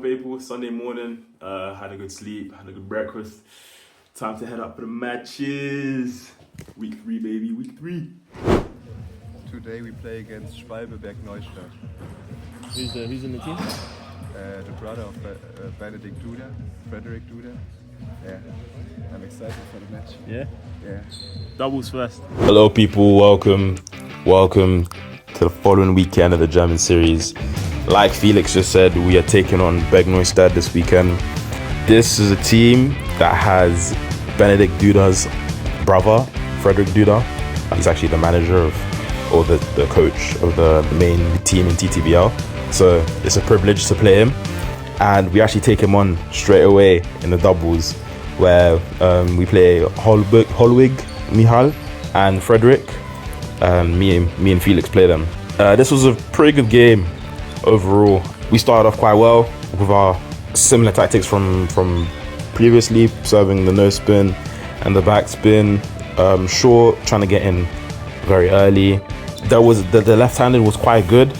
people? Sunday morning, had a good sleep, had a good breakfast. Time to head up for the matches. Week 3, baby, week 3. Today we play against Schwalbe Bergneustadt. Who's in the team? The brother of Benedict Duda, Frederick Duda. Yeah, I'm excited for the match. Yeah? Yeah. Doubles first. Hello people, welcome to the following weekend of the German series. Like Felix just said, we are taking on Bergneustadt this weekend. This is a team that has Benedict Duda's brother, Frederick Duda. He's actually the manager or the coach of the main team in TTBL. So it's a privilege to play him. And we actually take him on straight away in the doubles, where we play Holwig, Michal, and Frederick. Me and Felix play them. This was a pretty good game overall. We started off quite well with our similar tactics from previously, serving the no spin and the back spin. Short, trying to get in very early. There was the left-handed was quite good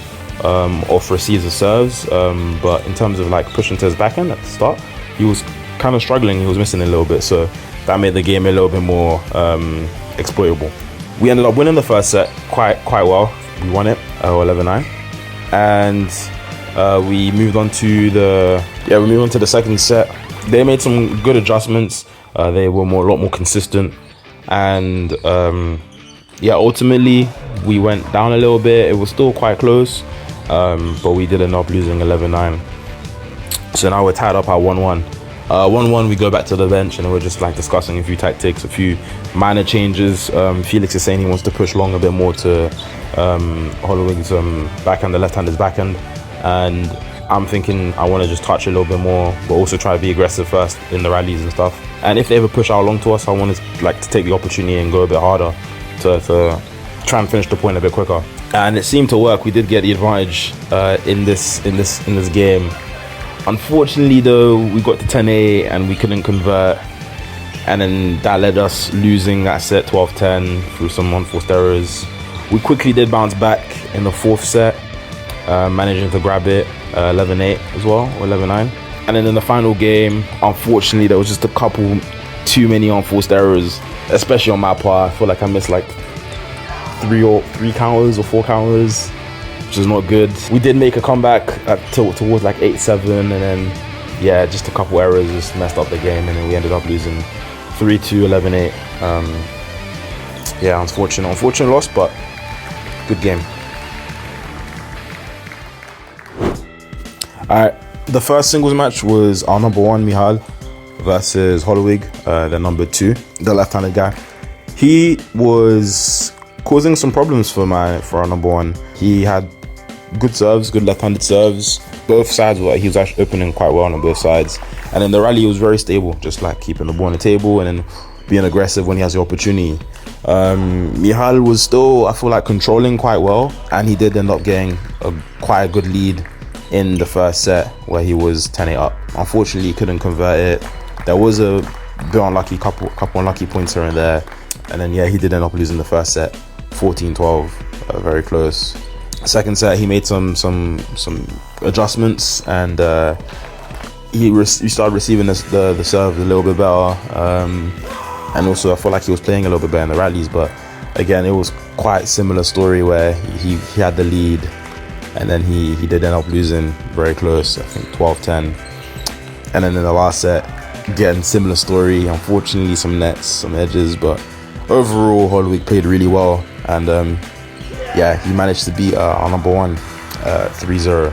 off receives the serves, but in terms of like pushing to his backhand at the start, he was kind of struggling. He was missing a little bit, so that made the game a little bit more exploitable. We ended up winning the first set quite well. We won it 11-9, and we moved on to the second set. They made some good adjustments. They were a lot more consistent, and ultimately we went down a little bit. It was still quite close, but we did end up losing 11-9. So now we're tied up at 1-1. 1-1, we go back to the bench and we're just like discussing a few tactics, a few minor changes. Felix is saying he wants to push long a bit more to Holloway's backhand, the left-hander's backhand, and I'm thinking I want to just touch a little bit more, but also try to be aggressive first in the rallies and stuff. And if they ever push out long to us, I want to take the opportunity and go a bit harder to try and finish the point a bit quicker. And it seemed to work. We did get the advantage in this game. Unfortunately though, we got to 10-8 and we couldn't convert, and then that led us losing that set 12-10 through some unforced errors. We quickly did bounce back in the fourth set, managing to grab it 11-8 as well, or 11-9. And then in the final game, unfortunately there was just a couple too many unforced errors, especially on my part. I feel like I missed like three counters or 4 counters, which is not good. We did make a comeback towards like 8-7, and then just a couple errors just messed up the game, and then we ended up losing 3-2, 11-8. Unfortunate loss, but good game. Alright, the first singles match was our number 1 Michal versus Holwig, the number 2, the left-handed guy. He was causing some problems for our number 1. He had good serves, good left-handed serves. Both sides he was actually opening quite well on both sides. And in the rally, he was very stable, just like keeping the ball on the table and then being aggressive when he has the opportunity. Michal was still, I feel like, controlling quite well, and he did end up getting quite a good lead in the first set where he was 10-8 up. Unfortunately, he couldn't convert it. There was a bit unlucky, couple unlucky points here and there, and then he did end up losing the first set 14-12, very close. Second set, he made some adjustments, and he started receiving the serve a little bit better, and also I feel like he was playing a little bit better in the rallies. But again, it was quite similar story where he had the lead, and then he did end up losing very close, I think 12-10. And then in the last set, again, similar story. Unfortunately, some nets, some edges, but overall, Holwig played really well, and he managed to beat our number 1 3-0.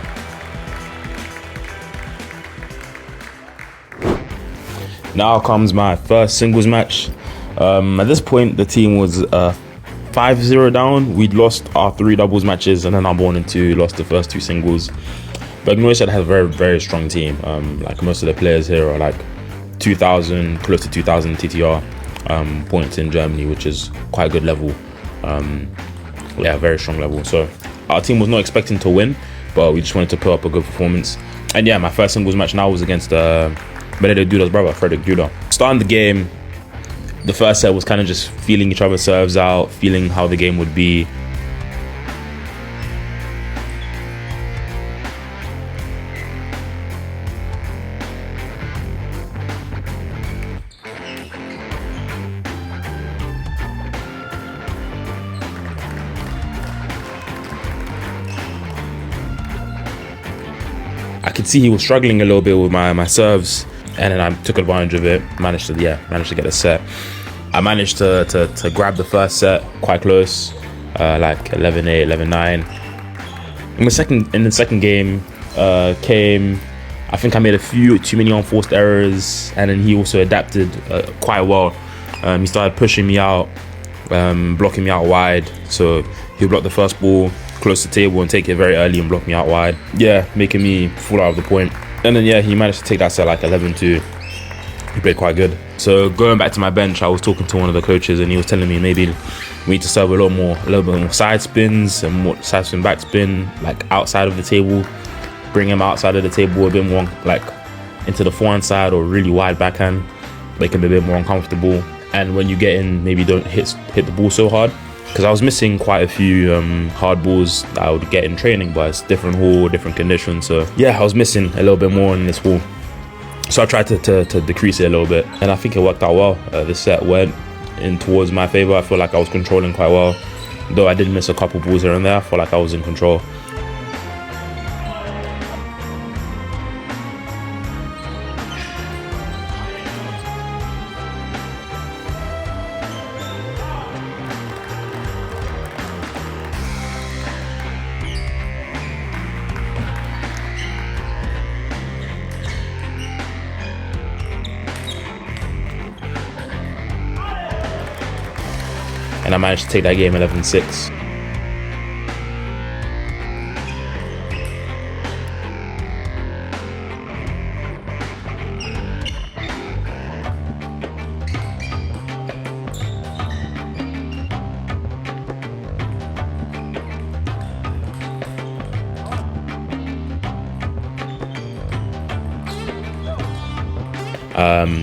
Now comes my first singles match. At this point, the team was 5-0 down. We'd lost our 3 doubles matches, and then number 1 and 2 lost the first 2 singles. Bergneustadt has a very, very strong team. Like most of the players here are like 2,000, close to 2,000 TTR points in Germany, which is quite a good level. Very strong level. So our team was not expecting to win, but we just wanted to put up a good performance. And my first singles match now was against Benedict Duda's brother, Frederick Duda. Starting the game, the first set was kind of just feeling each other's serves out, feeling how the game would be. see he was struggling a little bit with my serves, and then I took advantage of it. Managed to get a set. I managed to grab the first set quite close, like 11-8, 11-9. In the second game, I think I made a few too many unforced errors, and then he also adapted quite well. He started pushing me out, blocking me out wide. So he'll block the first ball close to the table and take it very early and block me out wide. Yeah, making me fall out of the point. And then he managed to take that set like 11-2. He played quite good. So going back to my bench, I was talking to one of the coaches, and he was telling me maybe we need to serve a little bit more side spins and more side spin back spin, like outside of the table. Bring him outside of the table a bit more, like into the forehand side or really wide backhand, make him a bit more uncomfortable. And when you get in, maybe don't hit the ball so hard, because I was missing quite a few hard balls that I would get in training, but it's different hall, different conditions. So yeah, I was missing a little bit more in this hall. So I tried to decrease it a little bit, and I think it worked out well. This set went in towards my favor. I feel like I was controlling quite well, though I did miss a couple balls here and there. I felt like I was in control. And I managed to take that game 11-6.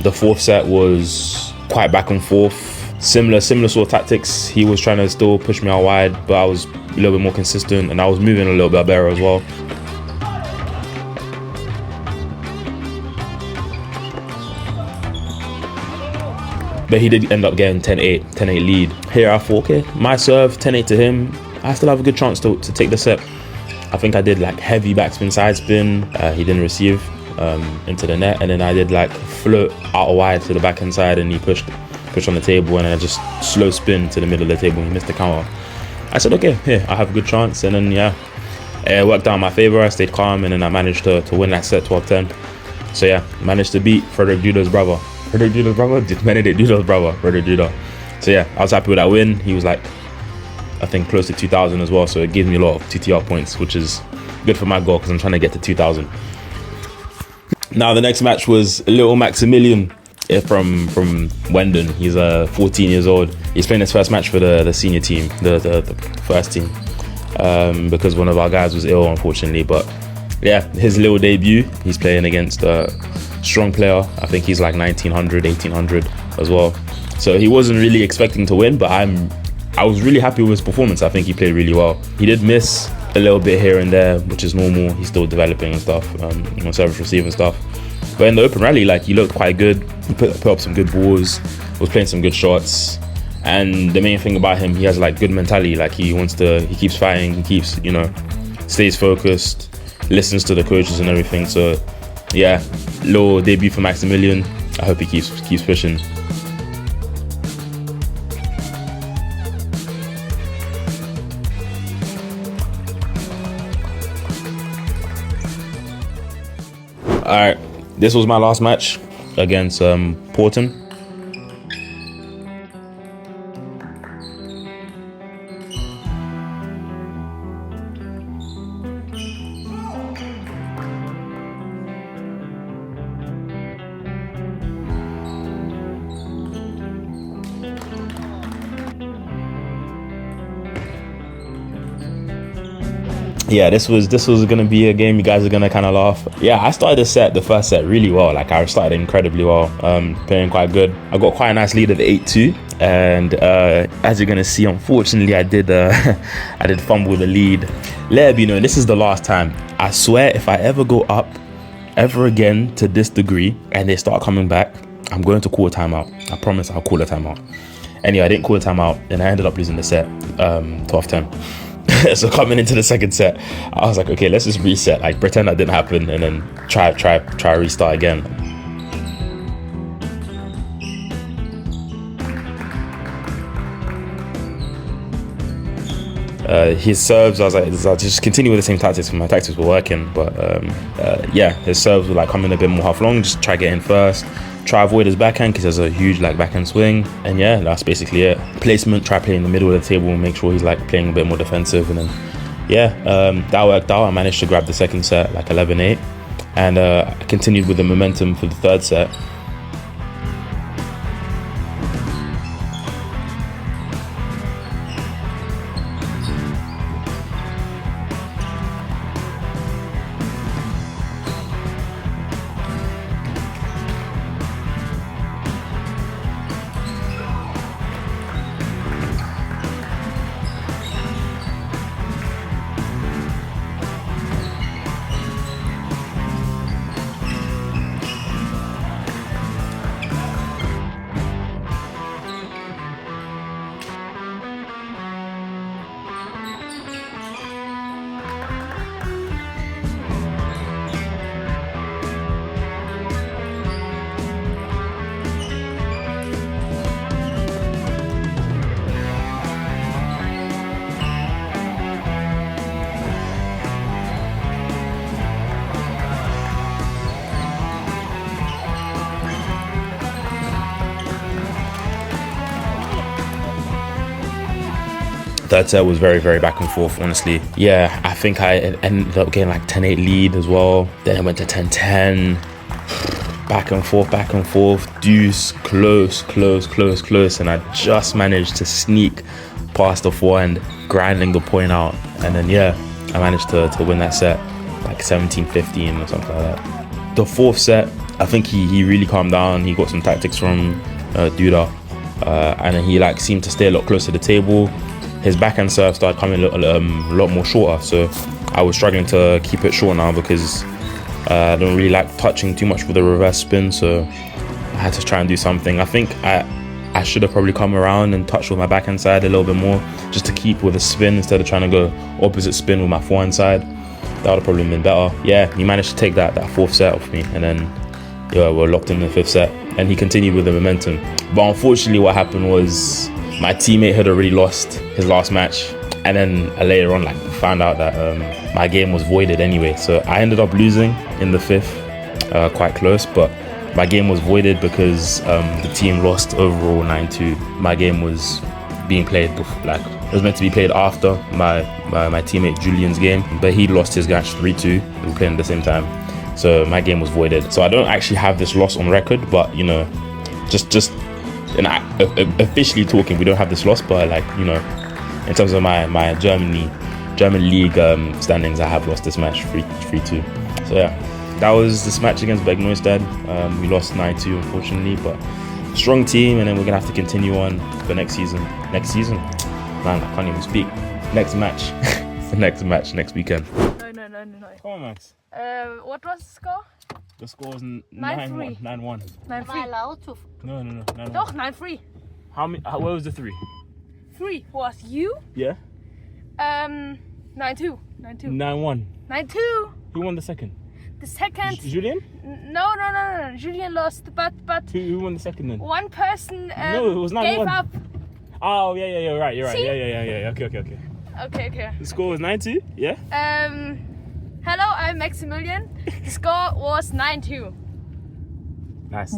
The fourth set was quite back and forth. Similar sort of tactics. He was trying to still push me out wide, but I was a little bit more consistent, and I was moving a little bit better as well. But he did end up getting 10-8 lead. Here I thought, okay, my serve, 10-8 to him. I still have a good chance to take the set. I think I did like heavy backspin, side spin. He didn't receive into the net, and then I did like float out wide to the backhand side, and he pushed on the table, and I just slow spin to the middle of the table and he missed the counter. I said, okay, here, I have a good chance, and then it worked out in my favor. I stayed calm, and then I managed to win that set 12-10. So yeah, managed to beat Frederick Duda's brother. Benedict Duda's brother, Frederick Duda. So yeah, I was happy with that win. He was like, I think close to 2,000 as well, so it gave me a lot of TTR points, which is good for my goal because I'm trying to get to 2,000. Now the next match was little Maximilian from Wenden. He's 14 years old. He's playing his first match for the senior team, the first team, because one of our guys was ill, unfortunately. But yeah, his little debut. He's playing against a strong player. I think he's like 1900, 1800 as well. So he wasn't really expecting to win, but I was really happy with his performance. I think he played really well. He did miss a little bit here and there, which is normal. He's still developing and stuff, on service receive and stuff. But in the open rally, like, he looked quite good. He put up some good balls, was playing some good shots. And the main thing about him, he has like good mentality. Like he keeps fighting, he keeps, stays focused, listens to the coaches and everything. So yeah, little debut for Maximilian. I hope he keeps pushing. All right, this was my last match against Porton. Yeah, this was gonna be a game you guys are gonna kind of laugh. Yeah, I started the first set really well. Like, I started incredibly well, playing quite good. I got quite a nice lead of 8-2, and as you're gonna see, unfortunately, I did fumble the lead. Let it be known, this is the last time. I swear, if I ever go up ever again to this degree and they start coming back, I'm going to call a timeout. I promise I'll call a timeout. Anyway, I didn't call a timeout, and I ended up losing the set 12-10. So coming into the second set, I was like, okay, let's just reset, like pretend that didn't happen, and then try restart again. His serves, I was like, I'll just continue with the same tactics, because my tactics were working, but yeah, his serves were like coming a bit more half long, just try get in first, try avoid his backhand because there's a huge like backhand swing, and yeah, that's basically it. Placement, try playing in the middle of the table and make sure he's like playing a bit more defensive, and then yeah, that worked out. I managed to grab the second set like 11-8, and I continued with the momentum for the third set. Third set was very, very back and forth, honestly. Yeah, I think I ended up getting like 10-8 lead as well. Then it went to 10-10. Back and forth. Deuce, close. And I just managed to sneak past the forehand, grinding the point out. And then, yeah, I managed to win that set, like 17-15 or something like that. The fourth set, I think he really calmed down. He got some tactics from Duda. And then he like seemed to stay a lot closer to the table. His backhand serve started coming a lot more shorter, so I was struggling to keep it short now because I don't really like touching too much with the reverse spin, so I had to try and do something. I think I should have probably come around and touched with my backhand side a little bit more, just to keep with a spin instead of trying to go opposite spin with my forehand side. That would have probably been better. Yeah, he managed to take that fourth set off me, and then yeah, we're locked in the fifth set, and he continued with the momentum. But unfortunately, what happened was my teammate had already lost his last match, and then later on like found out that my game was voided anyway, so I ended up losing in the fifth, quite close, but my game was voided because the team lost overall 9-2. My game was being played before, like it was meant to be played after my teammate Julian's game, but he lost his match 3-2. We were playing at the same time, so my game was voided. So I don't actually have this loss on record, but you know, just and officially talking, we don't have this loss, but like, you know, in terms of my German league standings, I have lost this match 3-2. So yeah, that was this match against Bergneustadt. We lost 9-2 unfortunately, but strong team, and then we're gonna have to continue on for next season. Man, I can't even speak. Next match. The next match next weekend. No. Come on, Max. What was the score? The score was 9-3. 9-1. 9-3. No. 9-1. Doch, 9-3. Where was the 3? 3 was you. Yeah. 9-2. 9-1. 9-2. Who won the second? The second. Julian? No. Julian lost, but Who won the second then? one person No, it was 9-1. gave up. Oh yeah, you're right. See? Yeah. Okay. Okay. The score was 9-2. Yeah. Hello, I'm Maximilian. The score was 9-2. Nice.